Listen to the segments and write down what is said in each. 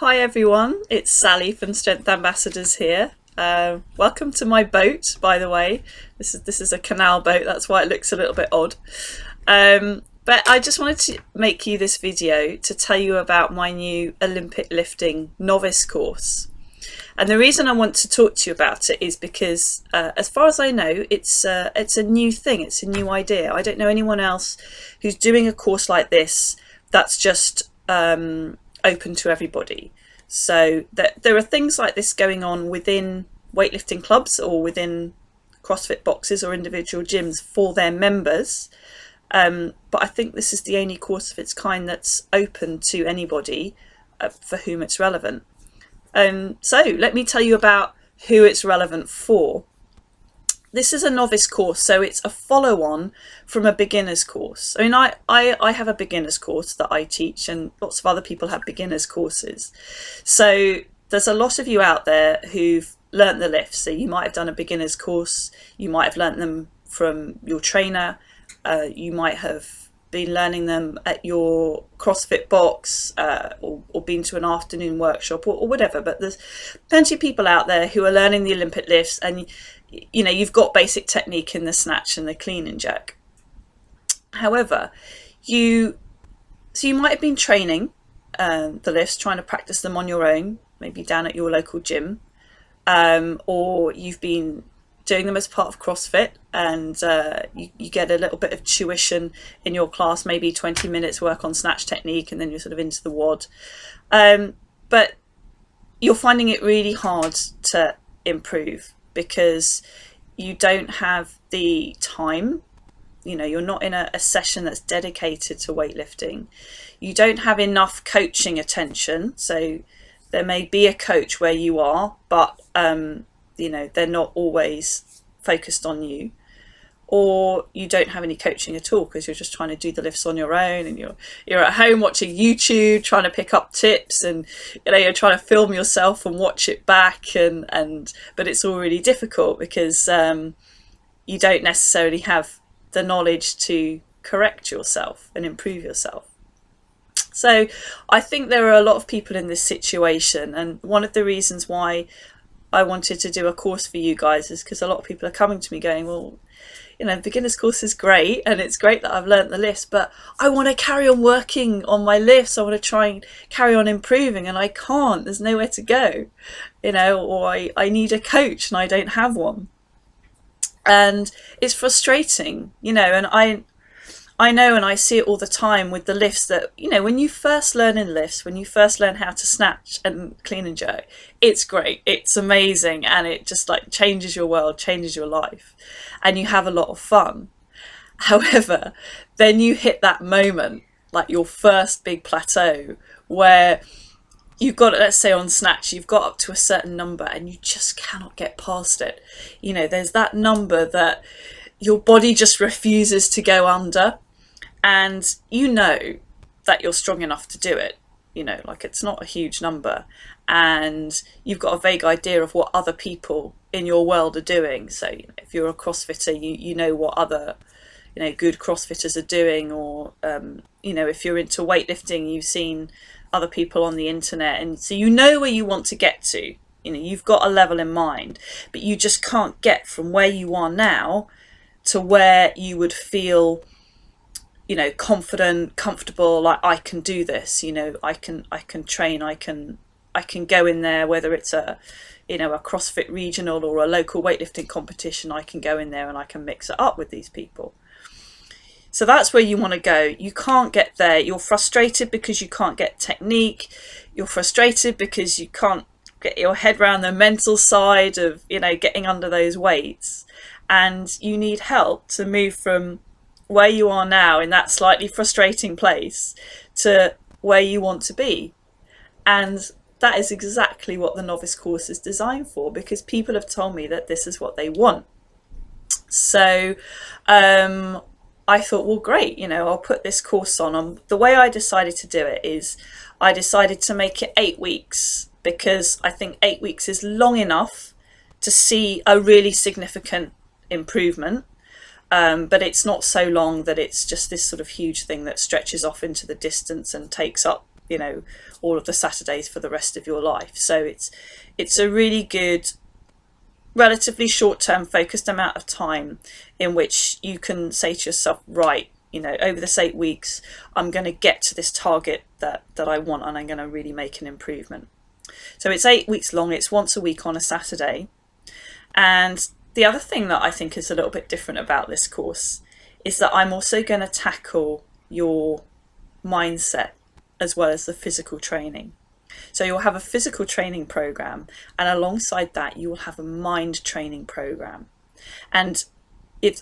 Hi everyone, it's Sally from Strength Ambassadors here. Welcome to my boat, by the way. This is a canal boat, that's why it looks a little bit odd. But I just wanted to make you this video to tell you about my new Olympic lifting novice course. And the reason I want to talk to you about it is because, as far as I know, it's a new thing, it's a new idea. I don't know anyone else who's doing a course like this that's just open to everybody. So there are things like this going on within weightlifting clubs or within CrossFit boxes or individual gyms for their members. But I think this is the only course of its kind that's open to anybody for whom it's relevant. So let me tell you about who it's relevant for. This is a novice course, so it's a follow-on from a beginner's course. I mean, I have a beginner's course that I teach, and lots of other people have beginner's courses. So there's a lot of you out there who've learnt the lifts. So you might have done a beginner's course, you might have learnt them from your trainer, you might have been learning them at your CrossFit box, or been to an afternoon workshop or whatever. But there's plenty of people out there who are learning the Olympic lifts, and you know, you've got basic technique in the snatch and the clean and jerk. However, you might have been training the lifts, trying to practice them on your own, maybe down at your local gym, or you've been doing them as part of CrossFit, and you get a little bit of tuition in your class, maybe 20 minutes work on snatch technique, and then you're sort of into the WOD. But you're finding it really hard to improve because you don't have the time. You know, you're not in a session that's dedicated to weightlifting. You don't have enough coaching attention. So there may be a coach where you are, but you know, they're not always focused on you. Or you don't have any coaching at all because you're just trying to do the lifts on your own, and you're at home watching YouTube, trying to pick up tips, and you know, you're trying to film yourself and watch it back, but it's all really difficult because you don't necessarily have the knowledge to correct yourself and improve yourself. So I think there are a lot of people in this situation, and one of the reasons why I wanted to do a course for you guys is because a lot of people are coming to me going, well, you know, the beginner's course is great, and it's great that I've learnt the lifts, but I want to carry on working on my lifts. I want to try and carry on improving, and I can't. There's nowhere to go, you know, or I need a coach and I don't have one. And it's frustrating, you know, and I know, and I see it all the time with the lifts, that, you know, when you first learn in lifts, when you first learn how to snatch and clean and jerk, it's great, it's amazing, and it just like changes your world, changes your life, and you have a lot of fun. However, then you hit that moment, like your first big plateau, where you've got, let's say on snatch, you've got up to a certain number and you just cannot get past it. You know, there's that number that your body just refuses to go under, and you know that you're strong enough to do it. You know, like, it's not a huge number, and you've got a vague idea of what other people in your world are doing. So, you know, if you're a CrossFitter, you know what other, you know, good CrossFitters are doing, or you know, if you're into weightlifting, you've seen other people on the internet, and so you know where you want to get to. You know, you've got a level in mind, but you just can't get from where you are now to where you would feel, you know, confident, comfortable, like, I can do this, you know, I can train, I can go in there, whether it's a, you know, a CrossFit regional or a local weightlifting competition, I can go in there and I can mix it up with these people. So that's where you want to go. You can't get there. You're frustrated because you can't get technique. You're frustrated because you can't get your head around the mental side of, you know, getting under those weights. And you need help to move from where you are now in that slightly frustrating place to where you want to be. And that is exactly what the novice course is designed for, because people have told me that this is what they want. So I thought, well, great, you know, I'll put this course on. The way I decided to do it is I decided to make it 8 weeks, because I think 8 weeks is long enough to see a really significant improvement. But it's not so long that it's just this sort of huge thing that stretches off into the distance and takes up, you know, all of the Saturdays for the rest of your life. So it's a really good, relatively short-term focused amount of time in which you can say to yourself, right, you know, over this 8 weeks, I'm going to get to this target that I want, and I'm going to really make an improvement. So it's 8 weeks long. It's once a week on a Saturday. And the other thing that I think is a little bit different about this course is that I'm also going to tackle your mindset as well as the physical training. So you'll have a physical training program, and alongside that you will have a mind training program. And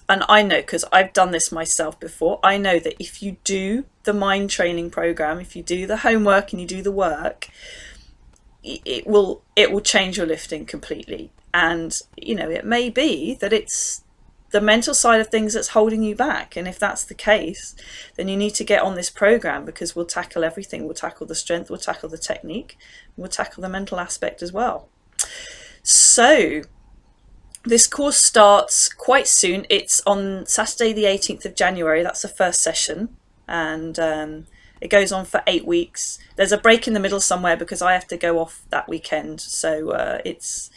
I know, because I've done this myself before, I know that if you do the mind training program, if you do the homework and you do the work, it will change your lifting completely. And you know, it may be that it's the mental side of things that's holding you back, and if that's the case, then you need to get on this program, because we'll tackle everything. We'll tackle the strength, we'll tackle the technique, we'll tackle the mental aspect as well. So this course starts quite soon. It's on Saturday the 18th of January. That's the first session, and it goes on for 8 weeks. There's a break in the middle somewhere because I have to go off that weekend, so it's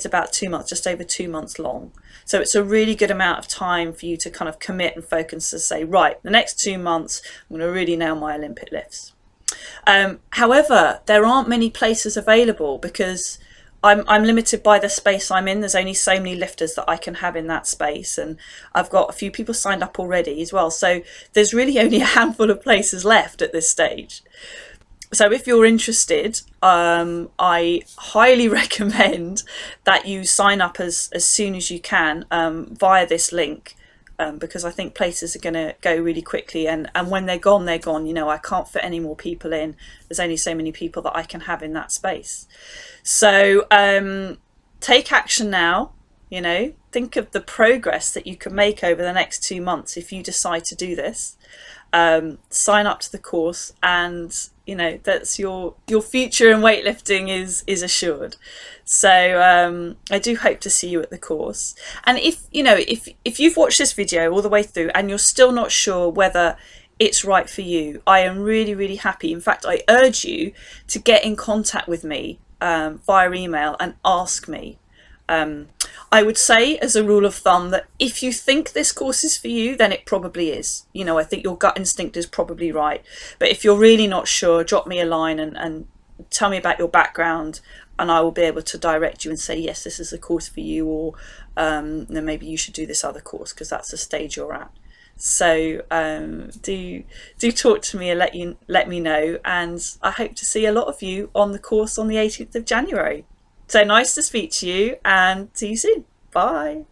about 2 months, just over 2 months long. So it's a really good amount of time for you to kind of commit and focus to say, right, the next 2 months, I'm going to really nail my Olympic lifts. However, there aren't many places available because I'm limited by the space I'm in. There's only so many lifters that I can have in that space, and I've got a few people signed up already as well. So there's really only a handful of places left at this stage. So if you're interested, I highly recommend that you sign up as soon as you can via this link, because I think places are going to go really quickly, and when they're gone, they're gone. You know, I can't fit any more people in. There's only so many people that I can have in that space. So take action now. You know, think of the progress that you can make over the next 2 months if you decide to do this. Sign up to the course, and you know, that's your future in weightlifting is assured. So I do hope to see you at the course. And if you know, if you've watched this video all the way through and you're still not sure whether it's right for you, I am really happy. In fact, I urge you to get in contact with me via email and ask me. I would say, as a rule of thumb, that if you think this course is for you, then it probably is. You know, I think your gut instinct is probably right. But if you're really not sure, drop me a line and tell me about your background, and I will be able to direct you and say, yes, this is a course for you, or then maybe you should do this other course because that's the stage you're at. So do talk to me and let me know, and I hope to see a lot of you on the course on the 18th of January. So nice to speak to you, and see you soon. Bye.